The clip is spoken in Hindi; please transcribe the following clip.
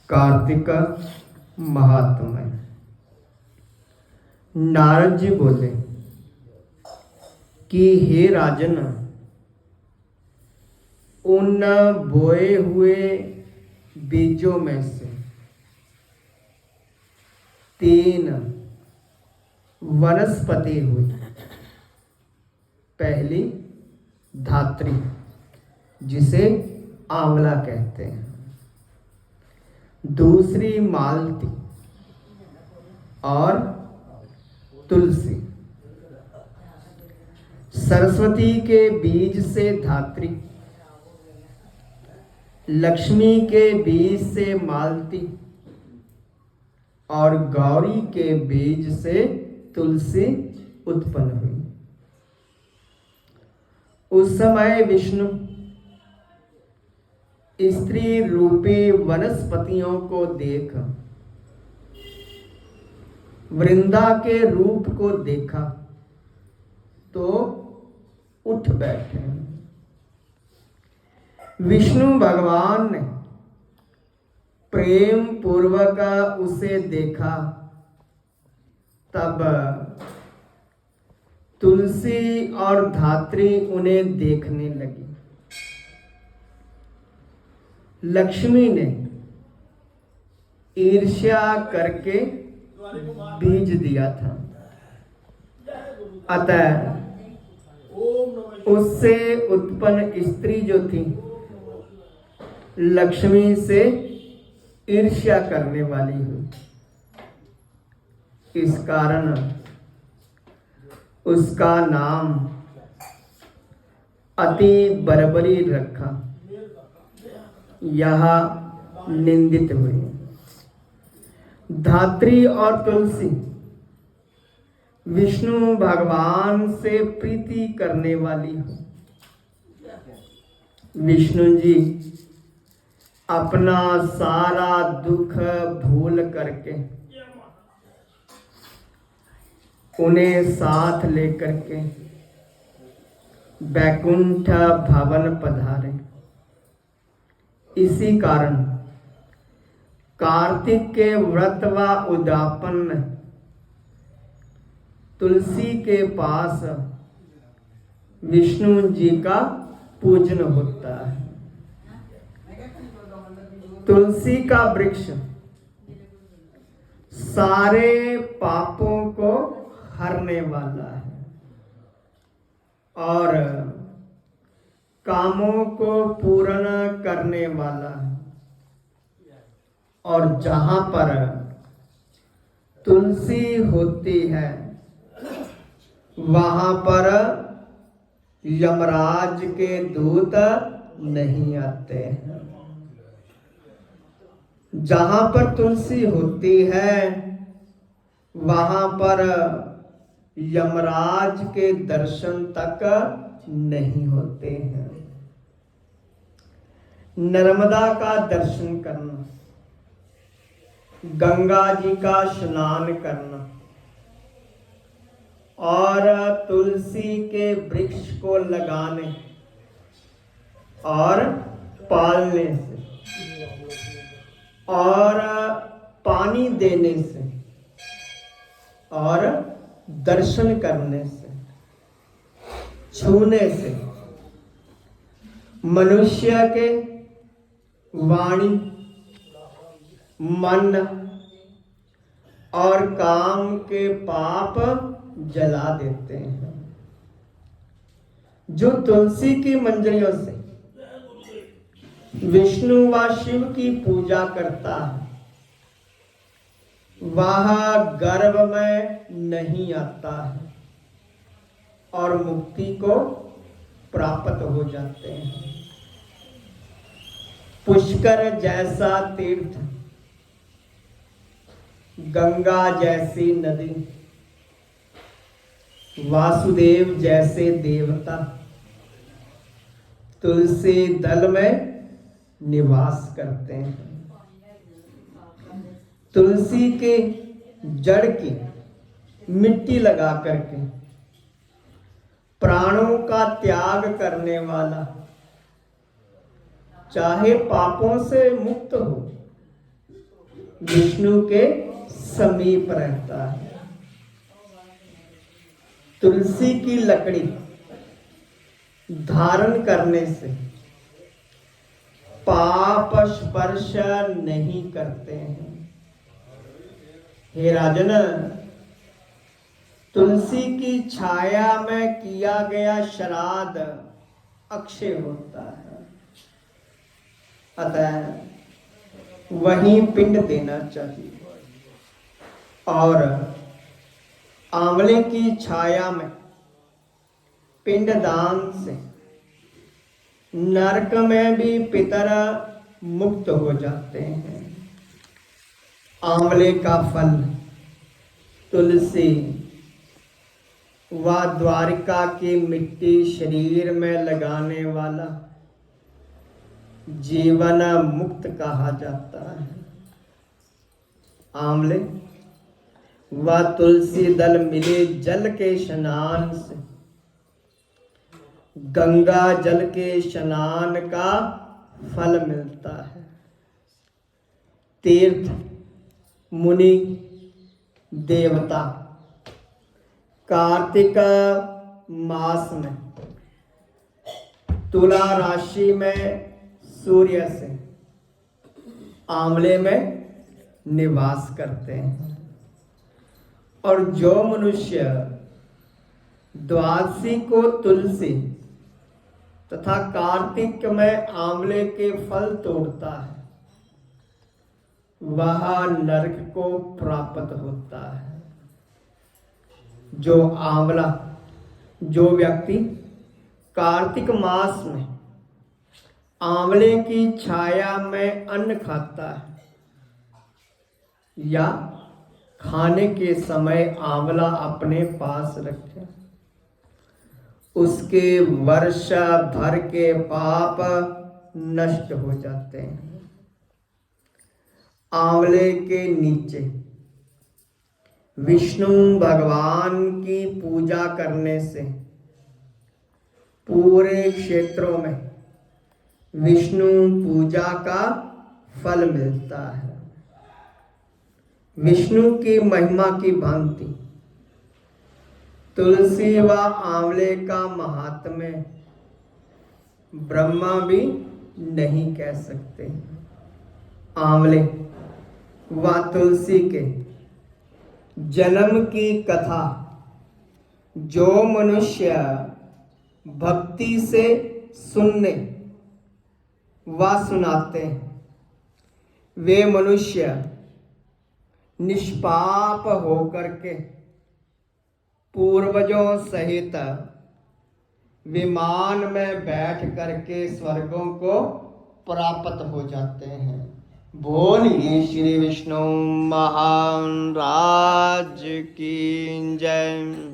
कार्तिक महात्म्य। नारद जी बोले कि हे राजन, उन बोए हुए बीजों में से 3 वनस्पति हुई। पहली धात्री, जिसे आंवला कहते हैं। दूसरी मालती और तुलसी। सरस्वती के बीज से धात्री, लक्ष्मी के बीज से मालती और गौरी के बीज से तुलसी उत्पन्न हुई। उस समय विष्णु स्त्री रूपी वनस्पतियों को देख वृंदा के रूप को देखा तो उठ बैठे। विष्णु भगवान ने प्रेम पूर्वक उसे देखा, तब तुलसी और धात्री उन्हें देखने लगी। लक्ष्मी ने ईर्ष्या करके बीज दिया था, अतः उससे उत्पन्न स्त्री जो थी लक्ष्मी से ईर्ष्या करने वाली हुई। इस कारण उसका नाम अति बर्बरी रखा, यह निंदित हुई। धात्री और तुलसी विष्णु भगवान से प्रीति करने वाली हो। विष्णु जी अपना सारा दुख भूल करके उन्हें साथ लेकर के वैकुंठ भवन पधारे। इसी कारण कार्तिक के व्रत व उद्यापन में तुलसी के पास विष्णु जी का पूजन होता है। तुलसी का वृक्ष सारे पापों को हरने वाला है और कामों को पूर्ण करने वाला है। और जहां पर तुलसी होती है वहां पर यमराज के दूत नहीं आते हैं। जहां पर तुलसी होती है वहां पर यमराज के दर्शन तक नहीं होते हैं। नर्मदा का दर्शन करना, गंगा जी का स्नान करना और तुलसी के वृक्ष को लगाने और पालने से और पानी देने से और दर्शन करने से, छूने से मनुष्य के वाणी, मन और काम के पाप जला देते हैं। जो तुलसी की मंजरियों से विष्णु व शिव की पूजा करता है वह गर्भ में नहीं आता है और मुक्ति को प्राप्त हो जाते हैं। पुष्कर जैसा तीर्थ, गंगा जैसी नदी, वासुदेव जैसे देवता तुलसी दल में निवास करते हैं। तुलसी के जड़ की मिट्टी लगा करके प्राणों का त्याग करने वाला चाहे पापों से मुक्त हो विष्णु के समीप रहता है। तुलसी की लकड़ी धारण करने से पाप स्पर्श नहीं करते हैं। हे राजन, तुलसी की छाया में किया गया श्राद्ध अक्षय होता है, अतः वहीं पिंड देना चाहिए। और आंवले की छाया में पिंडदान से नरक में भी पितर मुक्त हो जाते हैं। आंवले का फल तुलसी व द्वारिका की मिट्टी शरीर में लगाने वाला जीवन मुक्त कहा जाता है। आंवले व तुलसी दल मिले जल के स्नान से गंगा जल के स्नान का फल मिलता है। तीर्थ मुनि देवता कार्तिक मास में तुला राशि में सूर्य से आंवले में निवास करते हैं। और जो मनुष्य द्वादशी को तुलसी तथा कार्तिक में आंवले के फल तोड़ता है, वह नरक को प्राप्त होता है। जो व्यक्ति कार्तिक मास में आंवले की छाया में अन्न खाता है या खाने के समय आंवला अपने पास रखे, उसके वर्ष भर के पाप नष्ट हो जाते हैं। आंवले के नीचे विष्णु भगवान की पूजा करने से पूरे क्षेत्रों में विष्णु पूजा का फल मिलता है। विष्णु की महिमा की भांति तुलसी व आंवले का महात्म्य ब्रह्मा भी नहीं कह सकते। आंवले व तुलसी के जन्म की कथा जो मनुष्य भक्ति से सुनने व सुनाते हैं, वे मनुष्य निष्पाप होकर के पूर्वजों सहित विमान में बैठ करके स्वर्गों को प्राप्त हो जाते हैं। बोलिए श्री विष्णु महाराज की जय।